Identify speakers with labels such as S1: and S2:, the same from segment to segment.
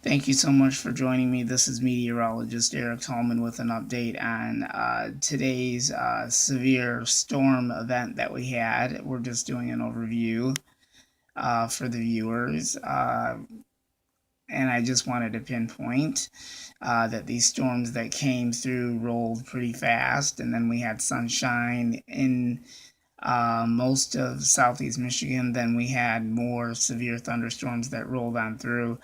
S1: Thank you so much for joining me. This is meteorologist Eric Tallman with an update on today's severe storm event that we had. We're just doing an overview for the viewers. And I just wanted to pinpoint that these storms that came through rolled pretty fast, and then we had sunshine in most of southeast Michigan. Then we had more severe thunderstorms that rolled on through,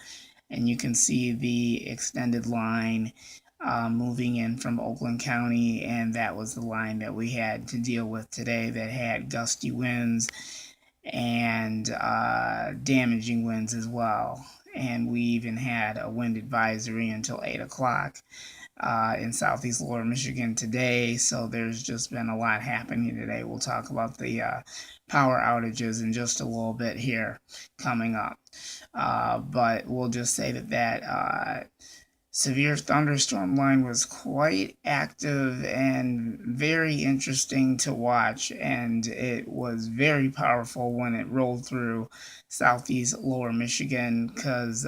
S1: and you can see the extended line moving in from Oakland County, and that was the line that we had to deal with today that had gusty winds and damaging winds as well. And we even had a wind advisory until 8 o'clock in southeast lower Michigan today. So there's just been a lot happening today. We'll talk about the power outages in just a little bit here coming up. But we'll just say that severe thunderstorm line was quite active and very interesting to watch, and it was very powerful when it rolled through southeast lower Michigan, because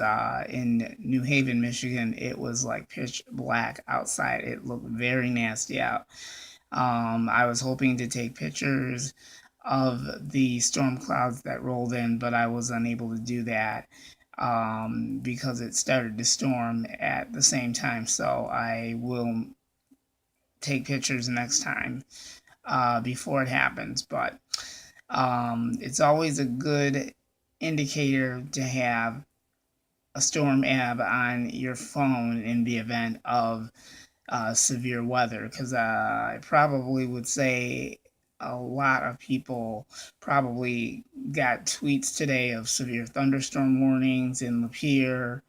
S1: in New Haven, Michigan, it was like pitch black outside. It looked very nasty out. I was hoping to take pictures of the storm clouds that rolled in, but I was unable to do that because it started to storm at the same time. So I will take pictures next time before it happens. But it's always a good indicator to have a storm app on your phone in the event of severe weather, because I probably would say a lot of people probably got tweets today of severe thunderstorm warnings in Lapeer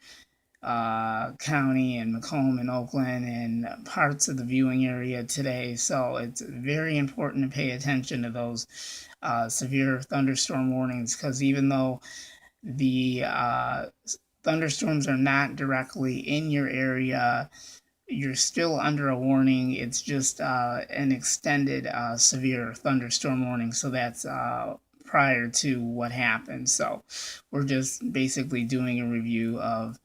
S1: County and Macomb and Oakland and parts of the viewing area today. So it's very important to pay attention to those severe thunderstorm warnings, because even though the thunderstorms are not directly in your area, you're still under a warning. It's just an extended severe thunderstorm warning. So that's prior to what happened. So we're just basically doing a review of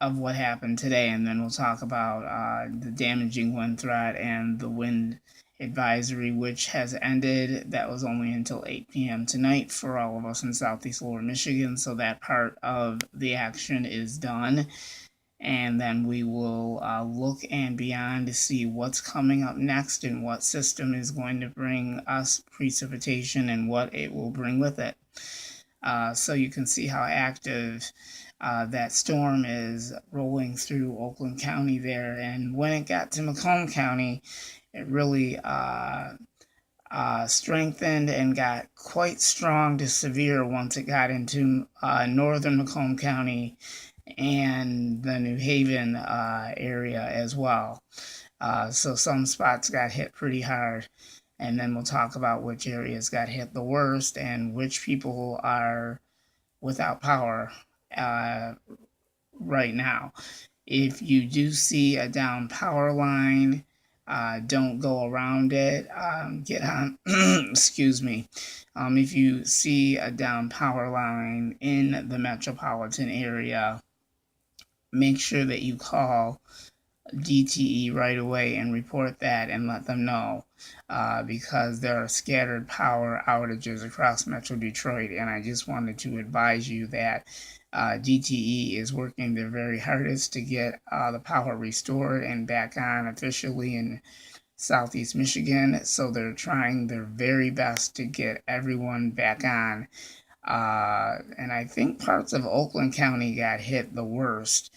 S1: what happened today, and then we'll talk about the damaging wind threat and the wind advisory, which has ended. That was only until 8 p.m. tonight for all of us in southeast lower Michigan. So that part of the action is done. And then we will look and beyond to see what's coming up next and what system is going to bring us precipitation and what it will bring with it. So you can see how active that storm is rolling through Oakland County there. And when it got to Macomb County, it really strengthened and got quite strong to severe once it got into northern Macomb County and the New Haven area as well. So some spots got hit pretty hard, and then we'll talk about which areas got hit the worst and which people are without power right now. If you do see a down power line, don't go around it. Get on, excuse me. If you see a down power line in the metropolitan area, make sure that you call DTE right away and report that and let them know, because there are scattered power outages across Metro Detroit, and I just wanted to advise you that DTE is working their very hardest to get the power restored and back on officially in southeast Michigan. So they're trying their very best to get everyone back on. And I think parts of Oakland County got hit the worst.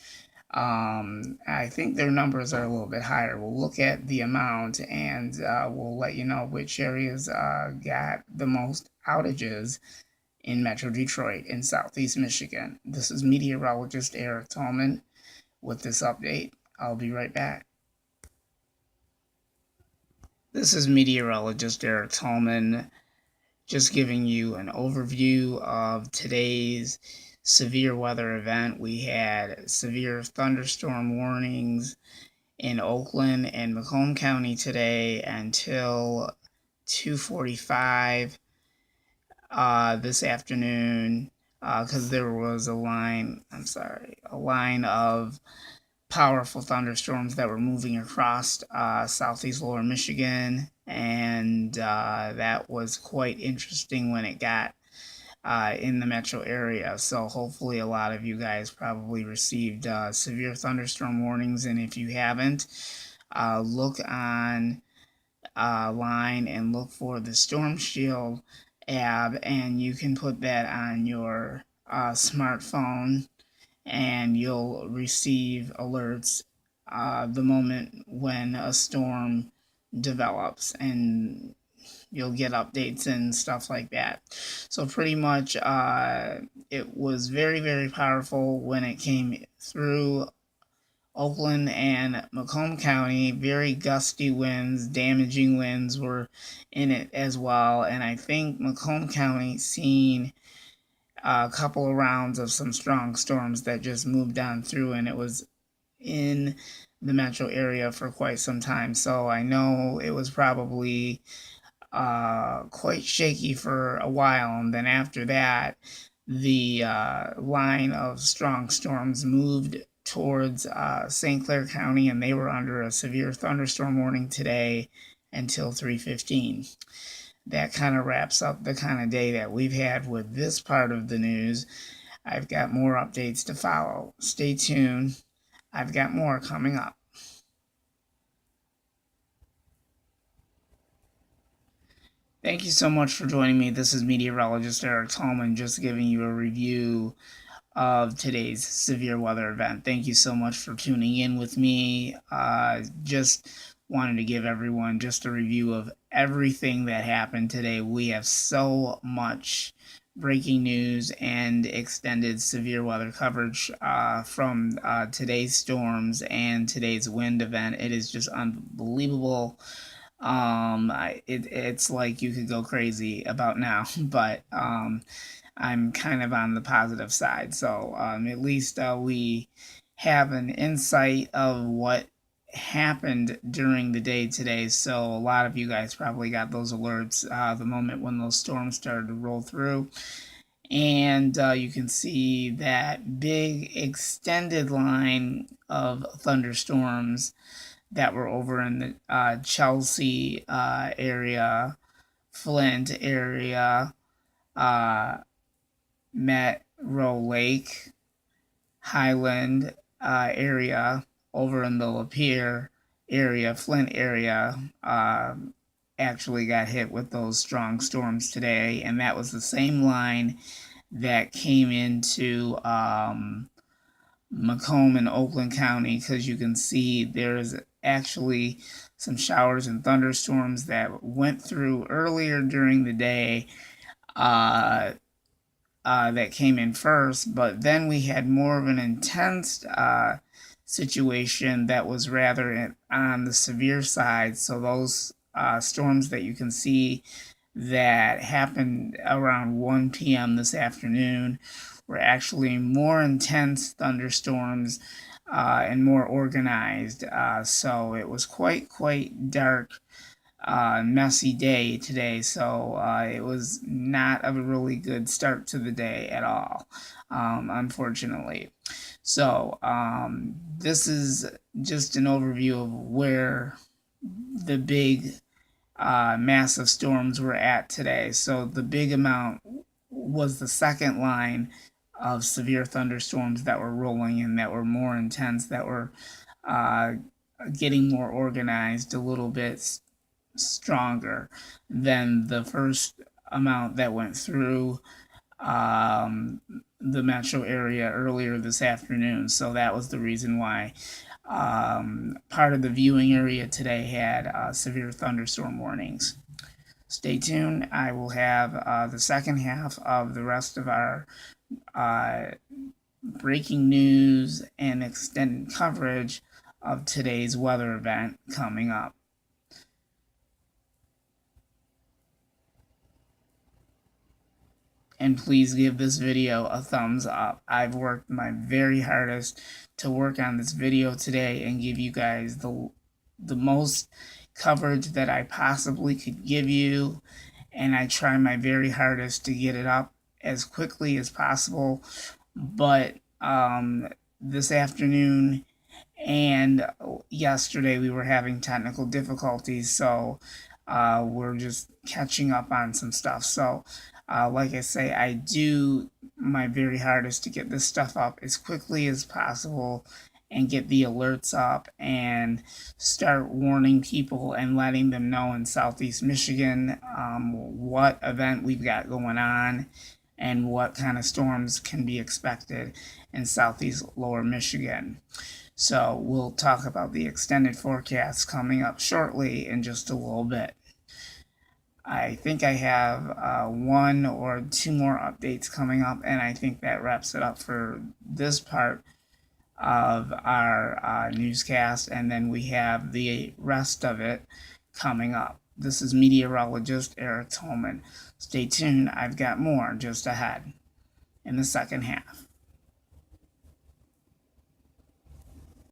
S1: I think their numbers are a little bit higher. We'll look at the amount, and we'll let you know which areas got the most outages in Metro Detroit in southeast Michigan. This is meteorologist Eric Tallman with this update. I'll be right back. This is meteorologist Eric Tallman, just giving you an overview of today's severe weather event. We had severe thunderstorm warnings in Oakland and Macomb County today until 2:45 this afternoon. because there was a line, a line of powerful thunderstorms that were moving across southeast lower Michigan, and that was quite interesting when it got in the metro area. So hopefully a lot of you guys probably received severe thunderstorm warnings, and if you haven't, look on line and look for the Storm Shield app, and you can put that on your smartphone, and you'll receive alerts the moment when a storm develops, and you'll get updates and stuff like that. So pretty much it was very, very powerful when it came through Oakland and Macomb County. Very gusty winds, damaging winds were in it as well. And I think Macomb County seen a couple of rounds of some strong storms that just moved on through, and it was in the metro area for quite some time. So I know it was probably quite shaky for a while, and then after that, the line of strong storms moved towards St. Clair County, and they were under a severe thunderstorm warning today until 3:15. That kind of wraps up the kind of day that we've had with this part of the news. I've got more updates to follow. Stay tuned. I've got more coming up. Thank you so much for joining me. This is meteorologist Eric Tallman, just giving you a review of today's severe weather event. Thank you so much for tuning in with me. Just wanted to give everyone just a review of everything that happened today. We have so much breaking news and extended severe weather coverage from today's storms and today's wind event. It is just unbelievable. It's like you could go crazy about now, but I'm kind of on the positive side. So at least we have an insight of what happened during the day today. So a lot of you guys probably got those alerts the moment when those storms started to roll through. And you can see that big extended line of thunderstorms that were over in the Chelsea area, Flint area, Metro Lake, Highland area, over in the Lapeer area, Flint area, actually got hit with those strong storms today, and that was the same line that came into Macomb and Oakland County, because you can see there's actually some showers and thunderstorms that went through earlier during the day that came in first, but then we had more of an intense situation that was rather on the severe side. So those storms that you can see that happened around 1 p.m. this afternoon were actually more intense thunderstorms and more organized. So it was quite dark, messy day today. So it was not a really good start to the day at all, unfortunately. So this is just an overview of where the big massive storms were at today. So the big amount was the second line of severe thunderstorms that were rolling in, that were more intense, that were getting more organized, a little bit stronger than the first amount that went through the metro area earlier this afternoon. So that was the reason why part of the viewing area today had severe thunderstorm warnings. Stay tuned. I will have the second half of the rest of our breaking news and extended coverage of today's weather event coming up. And please give this video a thumbs up. I've worked my very hardest to work on this video today and give you guys the most coverage that I possibly could give you, and I try my very hardest to get it up as quickly as possible. But this afternoon and yesterday we were having technical difficulties, so we're just catching up on some stuff. So like I say, I do my very hardest to get this stuff up as quickly as possible and get the alerts up and start warning people and letting them know in Southeast Michigan what event we've got going on and what kind of storms can be expected in Southeast Lower Michigan. So we'll talk about the extended forecast coming up shortly in just a little bit. I think I have one or two more updates coming up, and I think that wraps it up for this part of our newscast, and then we have the rest of it coming up. This is meteorologist Eric Tolman. Stay tuned, I've got more just ahead in the second half.